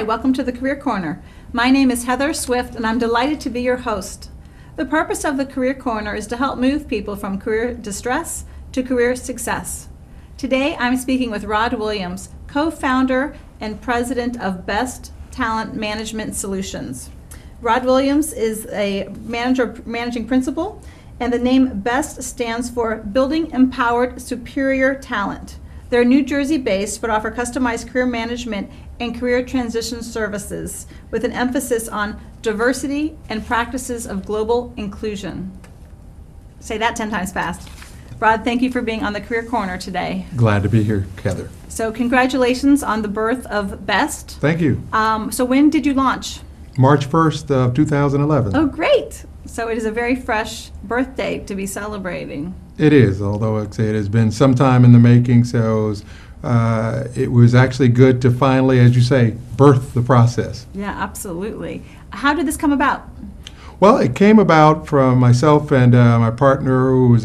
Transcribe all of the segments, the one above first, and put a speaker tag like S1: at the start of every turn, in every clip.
S1: welcome to the Career Corner. My name is Heather Swift and I'm delighted to be your host. The purpose of the Career Corner is to help move people from career distress to career success. Today I'm speaking with Rod Williams, co-founder and president of Best Talent Management Solutions. Rod Williams is a managing principal, and the name BEST stands for Building Empowered Superior Talent. They're New Jersey based but offer customized career management and career transition services with an emphasis on diversity and practices of global inclusion. Say that 10 times fast. Rod, thank you for being on the Career Corner today.
S2: Glad to be here, Heather.
S1: So congratulations on the birth of BEST.
S2: Thank you.
S1: So when did you launch?
S2: March 1st of 2011.
S1: Oh, great. So it is a very fresh birthday to be celebrating.
S2: It is, although I'd say it has been some time in the making, so it was actually good to finally, as you say, birth the process.
S1: Yeah, absolutely. How did this come about?
S2: Well, it came about from myself and my partner, who was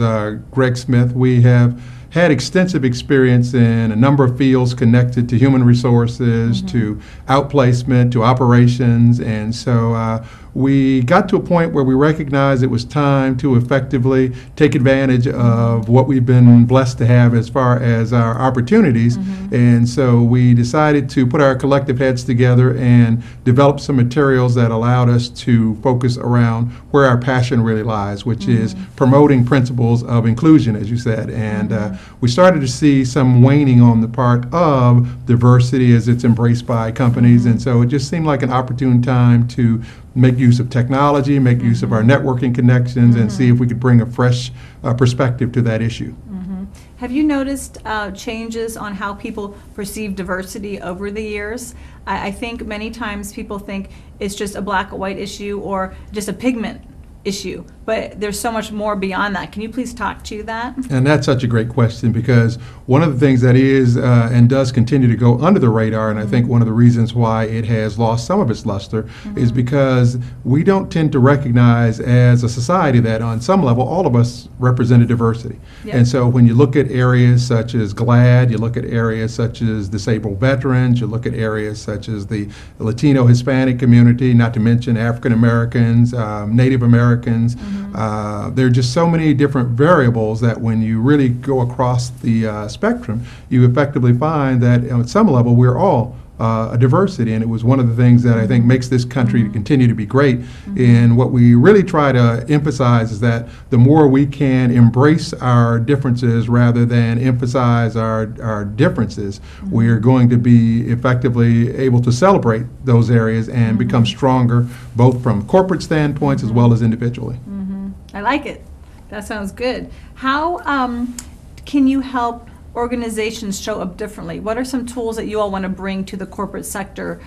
S2: Greg Smith. We have had extensive experience in a number of fields connected to human resources, to outplacement, to operations, and so we got to a point where we recognized it was time to effectively take advantage of what we've been blessed to have as far as our opportunities. And so we decided to put our collective heads together and develop some materials that allowed us to focus around where our passion really lies, which is promoting principles of inclusion, as you said. And we started to see some waning on the part of diversity as it's embraced by companies. And so it just seemed like an opportune time to make use of technology, make use of our networking connections, and see if we could bring a fresh perspective to that issue.
S1: Have you noticed changes on how people perceive diversity over the years? I think many times people think it's just a black or white issue or just a pigment issue, but there's so much more beyond that. Can you please talk to that?
S2: And that's such a great question, because one of the things that is and does continue to go under the radar, and I think one of the reasons why it has lost some of its luster, is because we don't tend to recognize as a society that on some level all of us represent a diversity. And so when you look at areas such as GLAD, you look at areas such as disabled veterans, you look at areas such as the Latino Hispanic community, not to mention African Americans, Native Americans, there are just so many different variables that when you really go across the spectrum, you effectively find that at some level we're all a diversity. And it was one of the things that I think makes this country continue to be great. And what we really try to emphasize is that the more we can embrace our differences rather than emphasize our differences, we are going to be effectively able to celebrate those areas and become stronger, both from corporate standpoints as well as individually.
S1: I like it. That sounds good. How can you help organizations show up differently? What are some tools that you all want to bring to the corporate sector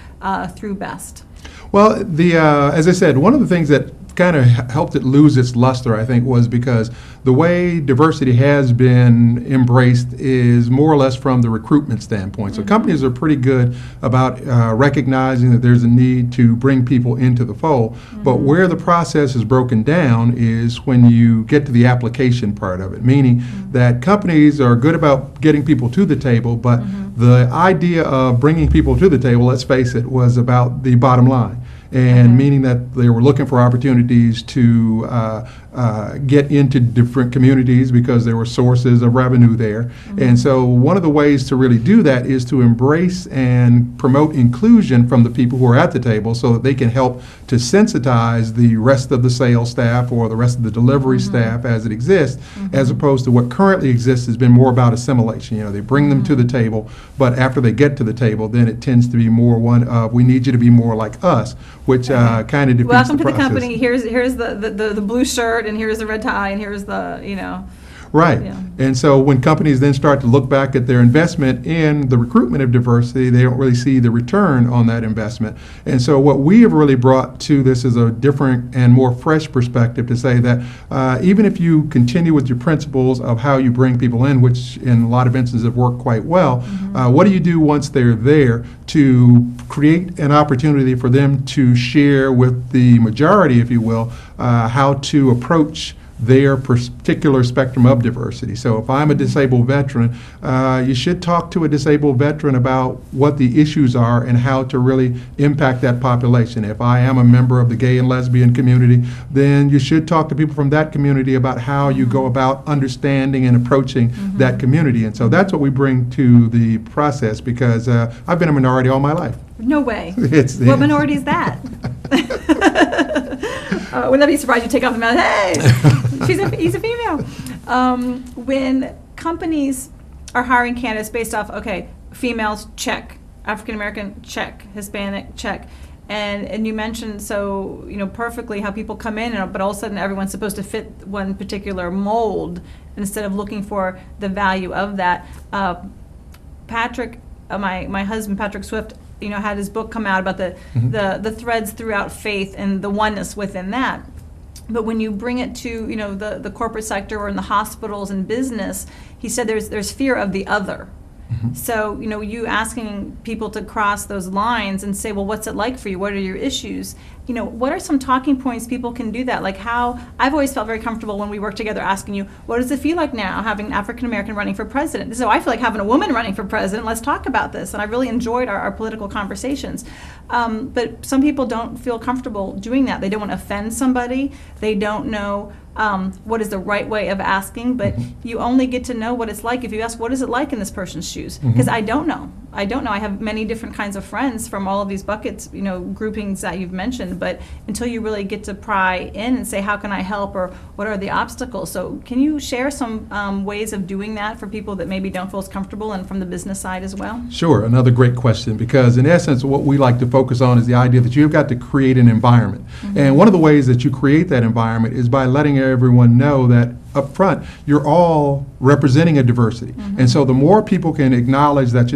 S1: through BEST?
S2: Well, as I said, one of the things that kind of helped it lose its luster, I think, was because the way diversity has been embraced is more or less from the recruitment standpoint. So companies are pretty good about recognizing that there's a need to bring people into the fold, but where the process is broken down is when you get to the application part of it, meaning that companies are good about getting people to the table, but the idea of bringing people to the table, let's face it, was about the bottom line. And meaning that they were looking for opportunities to get into different communities because there were sources of revenue there. And so one of the ways to really do that is to embrace and promote inclusion from the people who are at the table so that they can help to sensitize the rest of the sales staff or the rest of the delivery staff as it exists, as opposed to what currently exists has been more about assimilation. You know, they bring them to the table, but after they get to the table, then it tends to be more one of, we need you to be more like us, which kind of defeats
S1: Welcome
S2: the
S1: to the
S2: process.
S1: company. Here's the blue shirt, and here's the red tie, and here's the, you know.
S2: Right.
S1: Yeah.
S2: And so when companies then start to look back at their investment in the recruitment of diversity, they don't really see the return on that investment. And so what we have really brought to this is a different and more fresh perspective to say that even if you continue with your principles of how you bring people in, which in a lot of instances have worked quite well, what do you do once they're there to create an opportunity for them to share with the majority, if you will, how to approach their particular spectrum of diversity. So if I'm a disabled veteran, you should talk to a disabled veteran about what the issues are and how to really impact that population. If I am a member of the gay and lesbian community, then you should talk to people from that community about how you go about understanding and approaching that community. And so that's what we bring to the process, because I've been a minority all my life.
S1: No way.
S2: What
S1: minority is that? Wouldn't that be surprised you take off the mask? Hey, he's a female. When companies are hiring candidates based off, okay, females, check. African American, check. Hispanic, check. And you mentioned perfectly how people come in, but all of a sudden everyone's supposed to fit one particular mold instead of looking for the value of that. Patrick, my husband, Patrick Swift, had his book come out about the threads throughout faith and the oneness within that. But when you bring it to the corporate sector or in the hospitals and business, he said there's fear of the other. So, you asking people to cross those lines and say, well, what's it like for you? What are your issues? What are some talking points people can do that? Like how I've always felt very comfortable when we work together asking you, what does it feel like now having an African American running for president? So I feel like having a woman running for president. Let's talk about this. And I really enjoyed our political conversations. But some people don't feel comfortable doing that. They don't want to offend somebody. They don't know what is the right way of asking, but you only get to know what it's like if you ask, what is it like in this person's shoes? Because I don't know. I have many different kinds of friends from all of these buckets, groupings that you've mentioned, but until you really get to pry in and say, how can I help, or what are the obstacles? So can you share some ways of doing that for people that maybe don't feel as comfortable, and from the business side as well?
S2: Sure, another great question, because in essence what we like to focus on is the idea that you've got to create an environment. And one of the ways that you create that environment is by letting everyone know that up front, you're all representing a diversity. And so the more people can acknowledge that,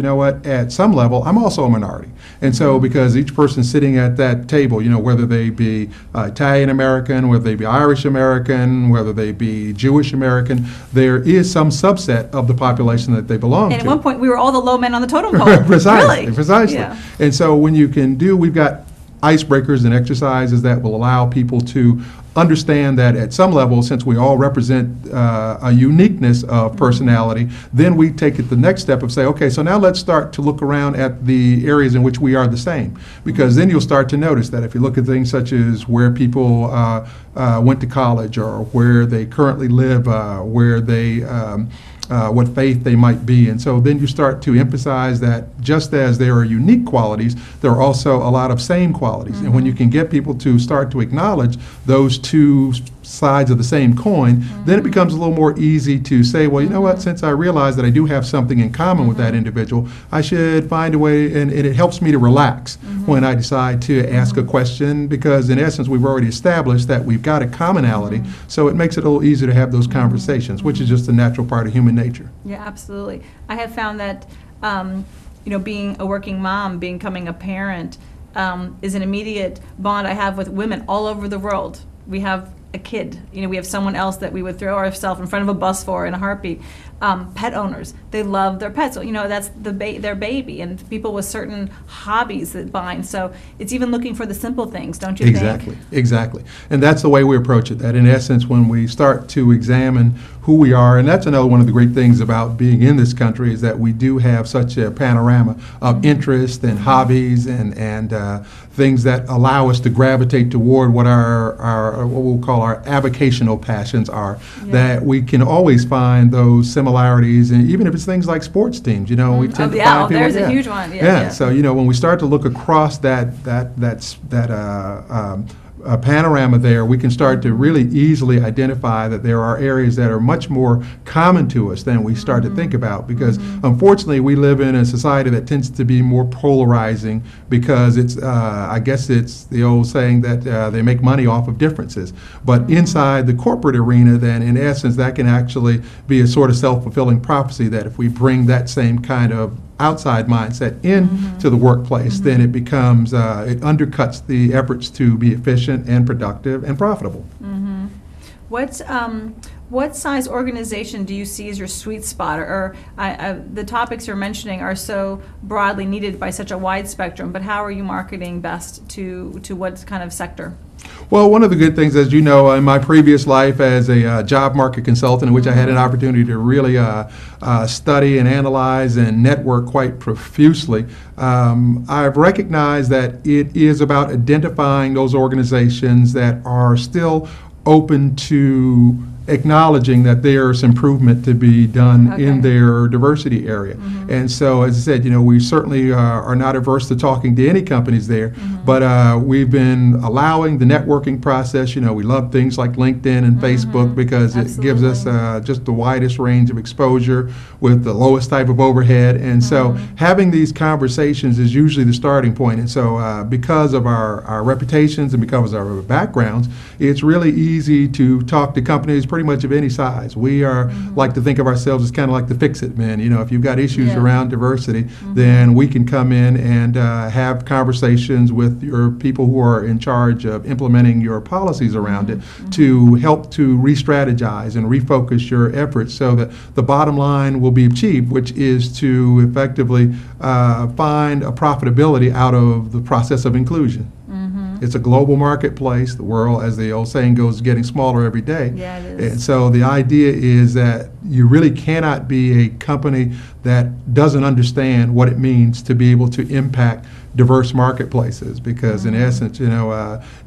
S2: at some level, I'm also a minority. And so because each person sitting at that table, whether they be Italian American, whether they be Irish American, whether they be Jewish American, there is some subset of the population that they belong to.
S1: And at one point, we were all the low men on the totem pole.
S2: Precisely,
S1: really?
S2: precisely.
S1: Yeah.
S2: And so when you can we've got icebreakers and exercises that will allow people to understand that at some level, since we all represent a uniqueness of personality, then we take it the next step of say, okay, so now let's start to look around at the areas in which we are the same. Because then you'll start to notice that if you look at things such as where people went to college, or where they currently live, where they what faith they might be. And so then you start to emphasize that just as there are unique qualities, there are also a lot of same qualities. And when you can get people to start to acknowledge those two sides of the same coin, then it becomes a little more easy to say, well, you know what, since I realize that I do have something in common with that individual, I should find a way, and it helps me to relax when I decide to ask a question, because in essence we've already established that we've got a commonality, so it makes it a little easier to have those conversations, which is just a natural part of human nature.
S1: Yeah, absolutely. I have found that being a working mom, becoming a parent, is an immediate bond I have with women all over the world. We have a kid, we have someone else that we would throw ourselves in front of a bus for in a heartbeat. Pet owners, they love their pets. So, that's their baby, and people with certain hobbies that bind. So it's even looking for the simple things, don't you think?
S2: Exactly. And that's the way we approach it. That in essence, when we start to examine who we are, and that's another one of the great things about being in this country, is that we do have such a panorama of interest and hobbies and things that allow us to gravitate toward what what we'll call our avocational passions are, that we can always find those similarities, and even if it's things like sports teams, we tend to find people.
S1: There's a huge one.
S2: So when we start to look across that panorama there, we can start to really easily identify that there are areas that are much more common to us than we start to think about, because unfortunately we live in a society that tends to be more polarizing, because it's I guess it's the old saying that they make money off of differences, but inside the corporate arena, then in essence that can actually be a sort of self-fulfilling prophecy, that if we bring that same kind of outside mindset into the workplace, then it becomes, it undercuts the efforts to be efficient and productive and profitable.
S1: What size organization do you see as your sweet spot? Or the topics you're mentioning are so broadly needed by such a wide spectrum, but how are you marketing best to what kind of sector?
S2: Well, one of the good things, as you know, in my previous life as a job market consultant, in which I had an opportunity to really study and analyze and network quite profusely, I've recognized that it is about identifying those organizations that are still open to acknowledging that there's improvement to be done in their diversity area. And so, as I said, we certainly are not averse to talking to any companies there, but we've been allowing the networking process. We love things like LinkedIn and Facebook because it gives us just the widest range of exposure with the lowest type of overhead. And so having these conversations is usually the starting point. And so because of our reputations and because of our backgrounds, it's really easy to talk to companies pretty much of any size. We are like to think of ourselves as kind of like the fix-it men. If you've got issues around diversity, then we can come in and have conversations with your people who are in charge of implementing your policies around it to help to re-strategize and refocus your efforts so that the bottom line will be achieved, which is to effectively find a profitability out of the process of inclusion. It's a global marketplace. The world, as the old saying goes, is getting smaller every day.
S1: Yeah, it is.
S2: And so the idea is that you really cannot be a company that doesn't understand what it means to be able to impact diverse marketplaces, because in essence,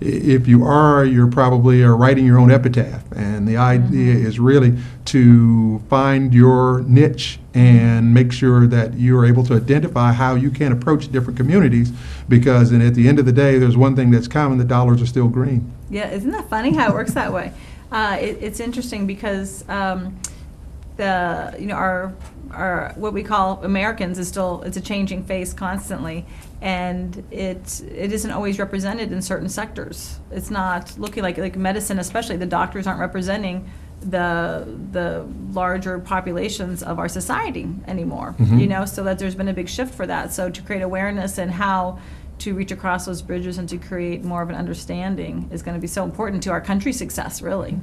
S2: if you are, you're probably writing your own epitaph. And the idea is really to find your niche and make sure that you're able to identify how you can approach different communities, because at the end of the day, there's one thing that's common: the dollars are still green.
S1: Yeah, isn't that funny how it works that way? It's interesting because our what we call Americans is still, it's a changing face constantly, and it isn't always represented in certain sectors. It's not looking like medicine, especially the doctors aren't representing the larger populations of our society anymore. So that there's been a big shift for that. So to create awareness and how to reach across those bridges and to create more of an understanding is going to be so important to our country's success, really.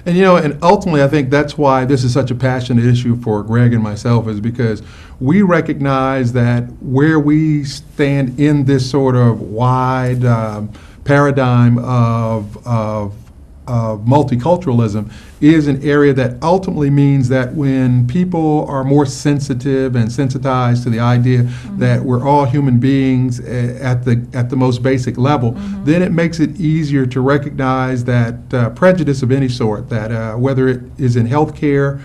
S2: And and ultimately, I think that's why this is such a passionate issue for Greg and myself, is because we recognize that where we stand in this sort of wide paradigm of multiculturalism is an area that ultimately means that when people are more sensitive and sensitized to the idea that we're all human beings at the most basic level, then it makes it easier to recognize that prejudice of any sort, that whether it is in healthcare,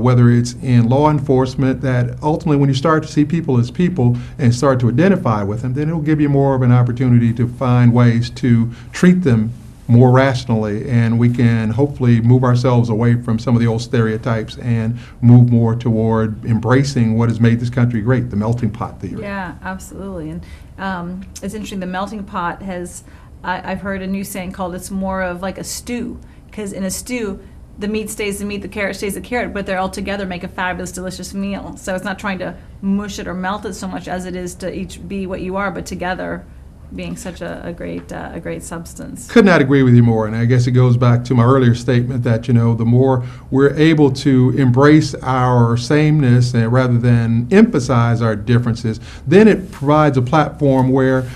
S2: whether it's in law enforcement, that ultimately when you start to see people as people and start to identify with them, then it'll give you more of an opportunity to find ways to treat them more rationally, and we can hopefully move ourselves away from some of the old stereotypes and move more toward embracing what has made this country great, the melting pot theory.
S1: Yeah, absolutely. And it's interesting, the melting pot has, I've heard a new saying called, it's more of like a stew, because in a stew, the meat stays the meat, the carrot stays the carrot, but they're all together make a fabulous, delicious meal. So it's not trying to mush it or melt it so much as it is to each be what you are, but together being such a great substance.
S2: Could not agree with you more, and I guess it goes back to my earlier statement that the more we're able to embrace our sameness and rather than emphasize our differences, then it provides a platform where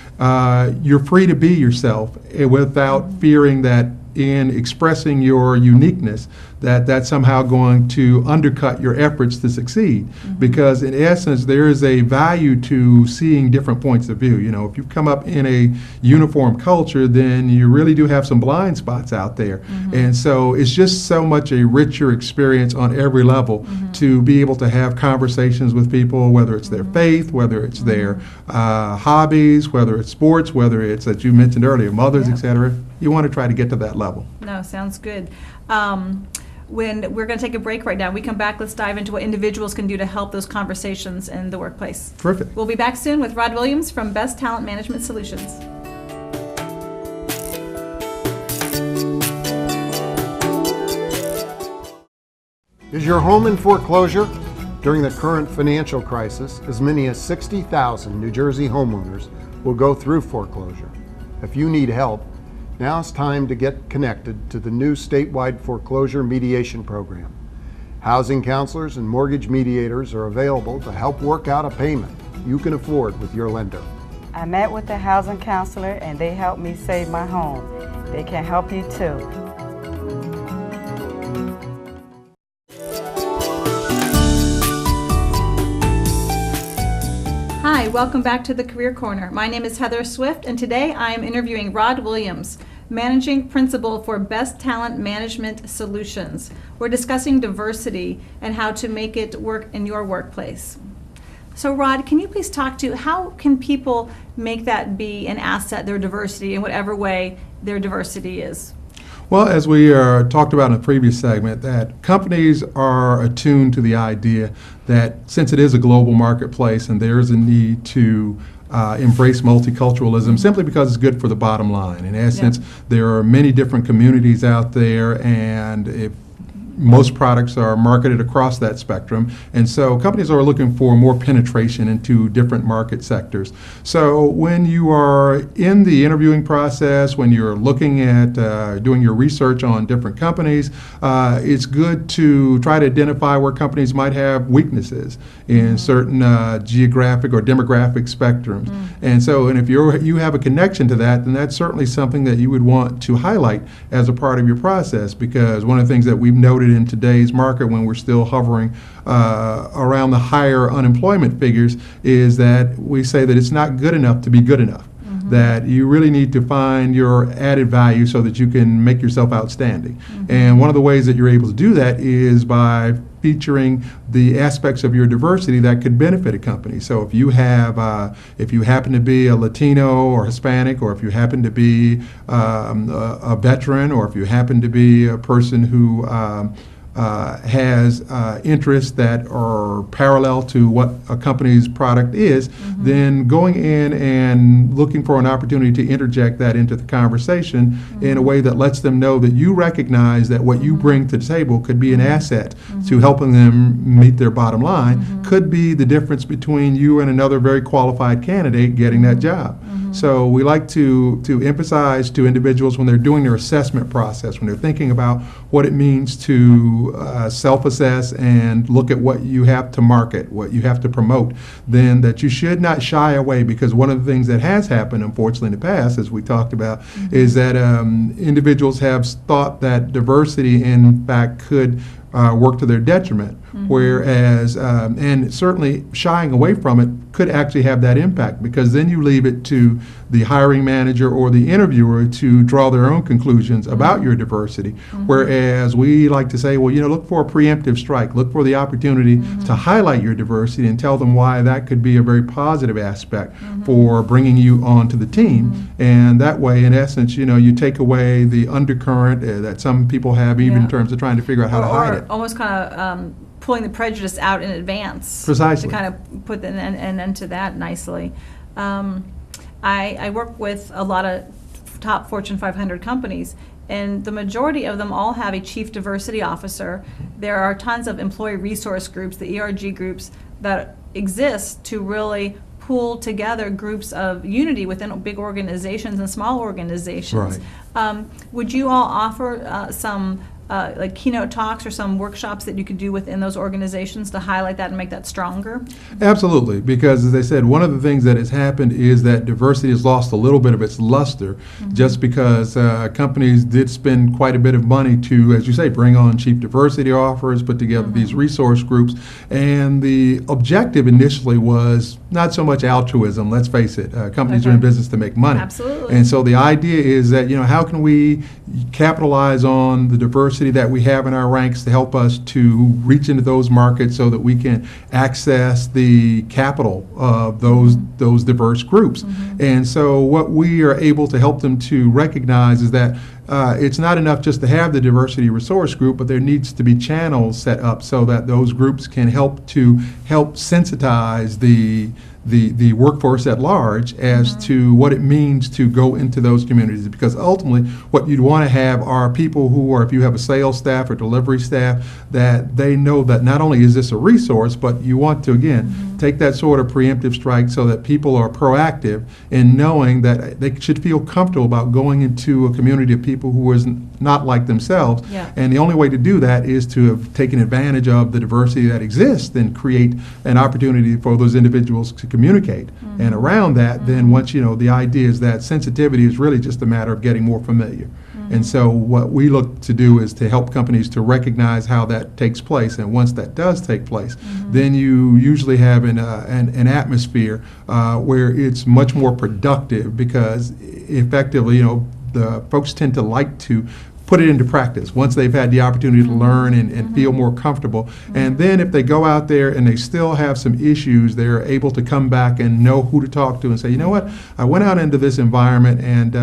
S2: you're free to be yourself without fearing that in expressing your uniqueness that's somehow going to undercut your efforts to succeed. Because in essence, there is a value to seeing different points of view. If you come up in a uniform culture, then you really do have some blind spots out there. And so it's just so much a richer experience on every level to be able to have conversations with people, whether it's their faith, whether it's their hobbies, whether it's sports, whether it's, as you mentioned earlier, mothers, etc. You want to try to get to that level.
S1: No, sounds good. When we're going to take a break right now, we come back, let's dive into what individuals can do to help those conversations in the workplace.
S2: Terrific.
S1: We'll be back soon with Rod Williams from Best Talent Management Solutions.
S3: Is your home in foreclosure? During the current financial crisis, as many as 60,000 New Jersey homeowners will go through foreclosure. If you need help, Now it's time to get connected to the new statewide foreclosure mediation program. Housing counselors and mortgage mediators are available to help work out a payment you can afford with your lender.
S4: I met with the housing counselor and they helped me save my home. They can help you too.
S1: Hi, welcome back to the Career Corner. My name is Heather Swift, and today I am interviewing Rod Williams, Managing Principal for Best Talent Management Solutions. We're discussing diversity and how to make it work in your workplace. So Rod, can you please talk to how can people make that be an asset, their diversity, in whatever way their diversity is?
S2: Well, as we talked about in the previous segment, that companies are attuned to the idea that since it is a global marketplace and there is a need to embrace multiculturalism simply because it's good for the bottom line. In essence, there are many different communities out there, and if most products are marketed across that spectrum, and so companies are looking for more penetration into different market sectors. So when you are in the interviewing process, when you're looking at doing your research on different companies, it's good to try to identify where companies might have weaknesses in certain geographic or demographic spectrums. And so, and if you have a connection to that, then that's certainly something that you would want to highlight as a part of your process, because one of the things that we've noted in today's market, when we're still hovering around the higher unemployment figures, is that we say that it's not good enough to be good enough. That you really need to find your added value so that you can make yourself outstanding. And one of the ways that you're able to do that is by featuring the aspects of your diversity that could benefit a company. So if you have, if you happen to be a Latino or Hispanic, or if you happen to be a veteran, or if you happen to be a person who has interests that are parallel to what a company's product is, then going in and looking for an opportunity to interject that into the conversation in a way that lets them know that you recognize that what you bring to the table could be an asset to helping them meet their bottom line, could be the difference between you and another very qualified candidate getting that job. So we like to emphasize to individuals when they're doing their assessment process, when they're thinking about what it means to self-assess and look at what you have to market, what you have to promote, then that you should not shy away, because one of the things that has happened, unfortunately, in the past, as we talked about, is that individuals have thought that diversity, in fact, could work to their detriment, whereas, and certainly shying away from it could actually have that impact, because then you leave it to the hiring manager or the interviewer to draw their own conclusions about your diversity, whereas we like to say, well, you know, look for a preemptive strike, look for the opportunity to highlight your diversity and tell them why that could be a very positive aspect for bringing you onto the team, and that way, in essence, you know, you take away the undercurrent that some people have, even in terms of trying to figure out how to hide it.
S1: Almost kind of pulling the prejudice out in advance.
S2: Precisely.
S1: To kind of put an end to that nicely. I work with a lot of top Fortune 500 companies, and the majority of them all have a chief diversity officer. There are tons of employee resource groups, the ERG groups, that exist to really pool together groups of unity within big organizations and small organizations.
S2: Right.
S1: Would you all offer some like keynote talks or some workshops that you could do within those organizations to highlight that and make that stronger? Absolutely,
S2: because as I said, one of the things that has happened is that diversity has lost a little bit of its luster, just because companies did spend quite a bit of money to, as you say, bring on chief diversity officers, put together these resource groups, and the objective initially was not so much altruism, let's face it, companies are in business to make money.
S1: Absolutely.
S2: And so the idea is that, you know, how can we capitalize on the diversity that we have in our ranks to help us to reach into those markets so that we can access the capital of those diverse groups. And so what we are able to help them to recognize is that it's not enough just to have the diversity resource group, but there needs to be channels set up so that those groups can help sensitize the workforce at large as to what it means to go into those communities, because ultimately what you'd want to have are people who are, if you have a sales staff or delivery staff, that they know that not only is this a resource, but you want to, again, take that sort of preemptive strike so that people are proactive in knowing that they should feel comfortable about going into a community of people who is not like themselves.
S1: Yeah.
S2: And the only way to do that is to have taken advantage of the diversity that exists and create an opportunity for those individuals to communicate. And around that, then once, the idea is that sensitivity is really just a matter of getting more familiar. And so what we look to do is to help companies to recognize how that takes place. And once that does take place, then you usually have an atmosphere where it's much more productive, because effectively, the folks tend to like to put it into practice once they've had the opportunity to learn and feel more comfortable. And then if they go out there and they still have some issues, they're able to come back and know who to talk to and say, you know what, I went out into this environment and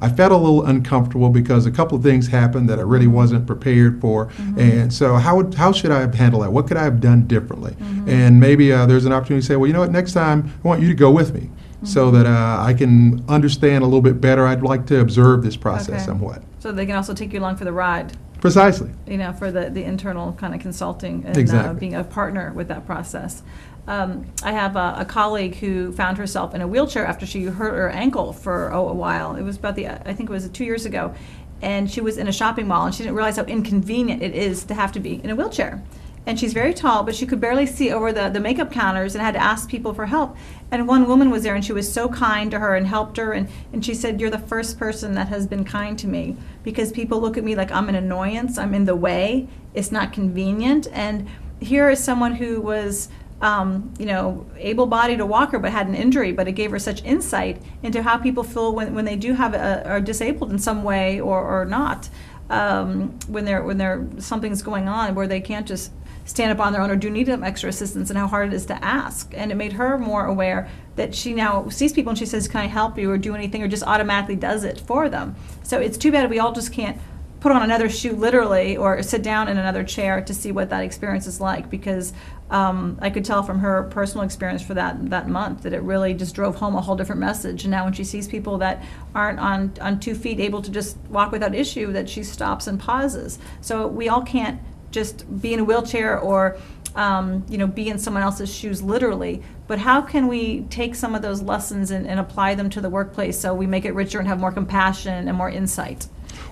S2: I felt a little uncomfortable because a couple of things happened that I really wasn't prepared for. And so how should I handle that? What could I have done differently? And maybe there's an opportunity to say, well, you know what, next time I want you to go with me, so that I can understand a little bit better. I'd like to observe this process somewhat.
S1: So they can also take you along for the ride,
S2: Precisely.
S1: for the internal kind of consulting and
S2: Exactly.
S1: being a partner with that process. I have a colleague who found herself in a wheelchair after she hurt her ankle for a while. It was I think it was 2 years ago. And she was in a shopping mall, and she didn't realize how inconvenient it is to have to be in a wheelchair. And she's very tall, but she could barely see over the makeup counters and had to ask people for help. And one woman was there, and she was so kind to her and helped her. And she said, "You're the first person that has been kind to me, because people look at me like I'm an annoyance, I'm in the way, it's not convenient." And here is someone who was able-bodied, a walker, but had an injury, but it gave her such insight into how people feel when they do are disabled in some way or not, when something's going on where they can't just stand up on their own or do need extra assistance, and how hard it is to ask. And it made her more aware that she now sees people and she says, "Can I help you?" or "do anything," or just automatically does it for them. So it's too bad we all just can't put on another shoe literally or sit down in another chair to see what that experience is like, because I could tell from her personal experience for that month that it really just drove home a whole different message. And now when she sees people that aren't on 2 feet able to just walk without issue, that she stops and pauses. So we all can't just be in a wheelchair or be in someone else's shoes literally, but how can we take some of those lessons and apply them to the workplace so we make it richer and have more compassion and more insight?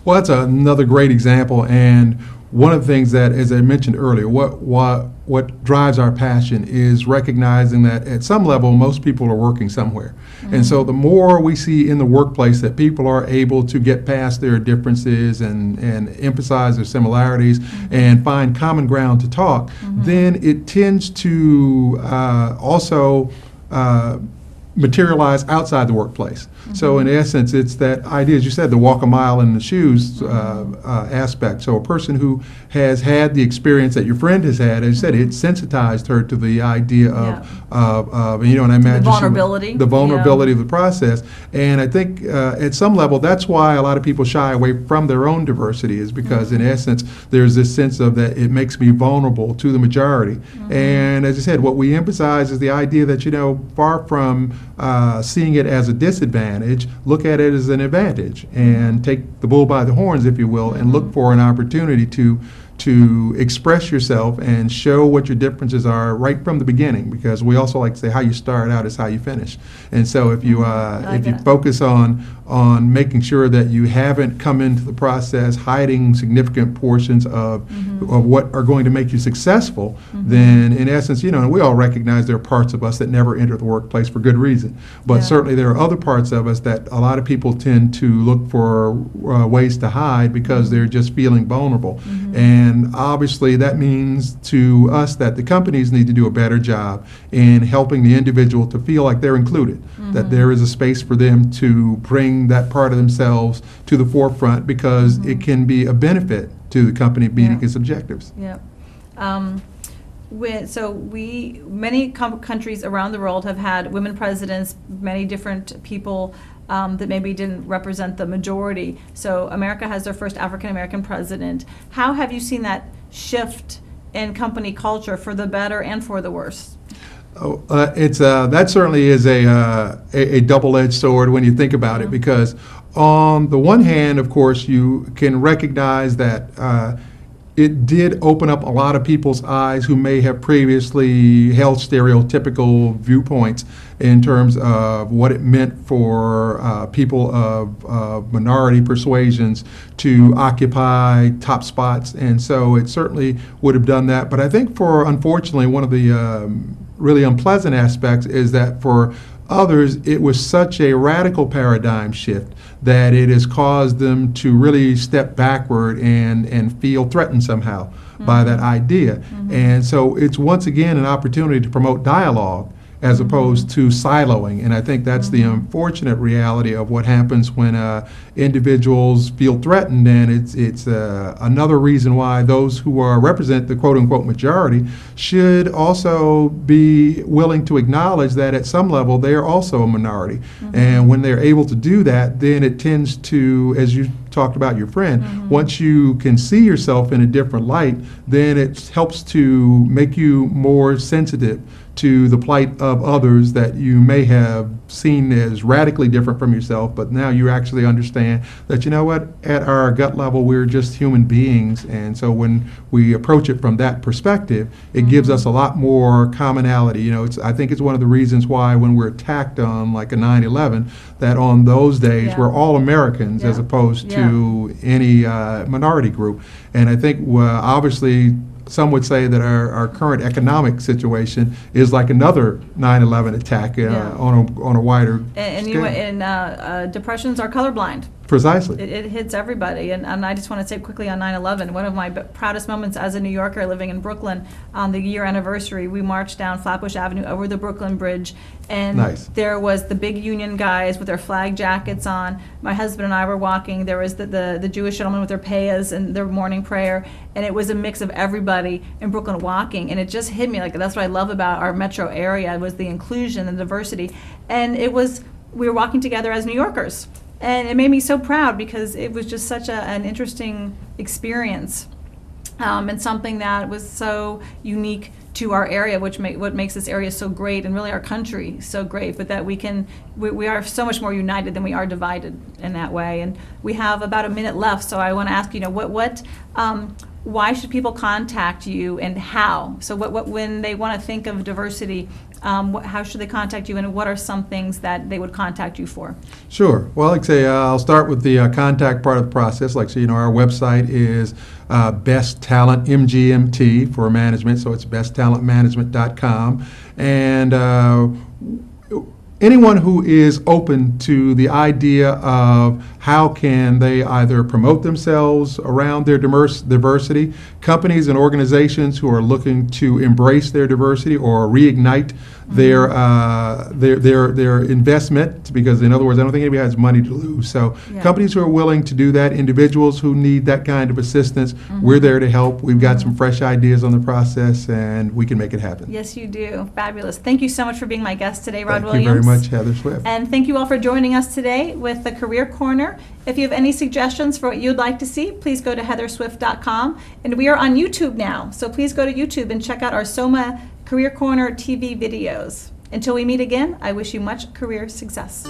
S2: Well, that's another great example, and one of the things that, as I mentioned earlier, what drives our passion is recognizing that at some level most people are working somewhere. And so the more we see in the workplace that people are able to get past their differences and emphasize their similarities and find common ground to talk, then it tends to also materialize outside the workplace. So in essence, it's that idea, as you said, the walk a mile in the shoes aspect. So a person who has had the experience that your friend has had, as you said, it sensitized her to the idea of and I imagine
S1: the vulnerability.
S2: the vulnerability of the process. And I think at some level, that's why a lot of people shy away from their own diversity, is because in essence, there's this sense of that it makes me vulnerable to the majority. And as I said, what we emphasize is the idea that, far from seeing it as a disadvantage, look at it as an advantage and take the bull by the horns, if you will, and look for an opportunity to express yourself and show what your differences are right from the beginning, because we also like to say how you start out is how you finish. And so if you focus on making sure that you haven't come into the process hiding significant portions of what are going to make you successful, then in essence, and we all recognize there are parts of us that never enter the workplace for good reason. But certainly there are other parts of us that a lot of people tend to look for ways to hide because they're just feeling vulnerable. And obviously that means to us that the companies need to do a better job in helping the individual to feel like they're included, that there is a space for them to bring that part of themselves to the forefront, because it can be a benefit to the company meeting its objectives.
S1: Yeah. Many countries around the world have had women presidents, many different people that maybe didn't represent the majority. So America has their first African American president. How have you seen that shift in company culture for the better and for the worse?
S2: That certainly is a double-edged sword when you think about it, because on the one hand, of course, you can recognize that it did open up a lot of people's eyes who may have previously held stereotypical viewpoints in terms of what it meant for people of minority persuasions to occupy top spots. And so it certainly would have done that. But I think unfortunately, one of the really unpleasant aspects is that for others, it was such a radical paradigm shift that it has caused them to really step backward and feel threatened somehow by that idea. And so it's once again an opportunity to promote dialogue as opposed to siloing. And I think that's the unfortunate reality of what happens when individuals feel threatened, and it's another reason why those who represent the quote-unquote majority should also be willing to acknowledge that at some level they are also a minority. And when they're able to do that, then it tends to, as you talked about your friend, once you can see yourself in a different light, then it helps to make you more sensitive to the plight of others that you may have seen as radically different from yourself, but now you actually understand that, you know what, at our gut level, we're just human beings. And so when we approach it from that perspective, it gives us a lot more commonality. You know, I think it's one of the reasons why when we're attacked on like a 9/11, that on those days we're all Americans as opposed to any minority group. And I think obviously some would say that our current economic situation is like another 9/11 attack on a wider
S1: scale. Depressions are colorblind.
S2: Precisely.
S1: It hits everybody. And I just want to say quickly on 9/11, one of my proudest moments as a New Yorker living in Brooklyn, on the year anniversary, we marched down Flatbush Avenue over the Brooklyn Bridge, and there was the big union guys with their flag jackets on. My husband and I were walking. There was the Jewish gentlemen with their payas and their morning prayer, and it was a mix of everybody in Brooklyn walking, and it just hit me. Like, that's what I love about our metro area, was the inclusion and diversity. And we were walking together as New Yorkers. And it made me so proud because it was just such an interesting experience, and something that was so unique to our area, what makes this area so great, and really our country so great, but that we are so much more united than we are divided in that way. And we have about a minute left, so I want to ask, why should people contact you, and how? So when they want to think of diversity, how should they contact you, and what are some things that they would contact you for?
S2: Sure. Well, like I say, I'll start with the contact part of the process. Like, so, our website is Best Talent, MGMT for management, so it's besttalentmanagement.com. And anyone who is open to the idea of how can they either promote themselves around their diversity, companies and organizations who are looking to embrace their diversity or reignite their investment, because in other words, I don't think anybody has money to lose. So companies who are willing to do that, individuals who need that kind of assistance, we're there to help. We've got some fresh ideas on the process, and we can make it happen.
S1: Yes, you do. Fabulous. Thank you so much for being my guest today, Rod Williams.
S2: Thank you very much, Heather Swift.
S1: And thank you all for joining us today with the Career Corner. If you have any suggestions for what you'd like to see, please go to heatherswift.com. And we are on YouTube now, so please go to YouTube and check out our SOMA Career Corner TV videos. Until we meet again, I wish you much career success.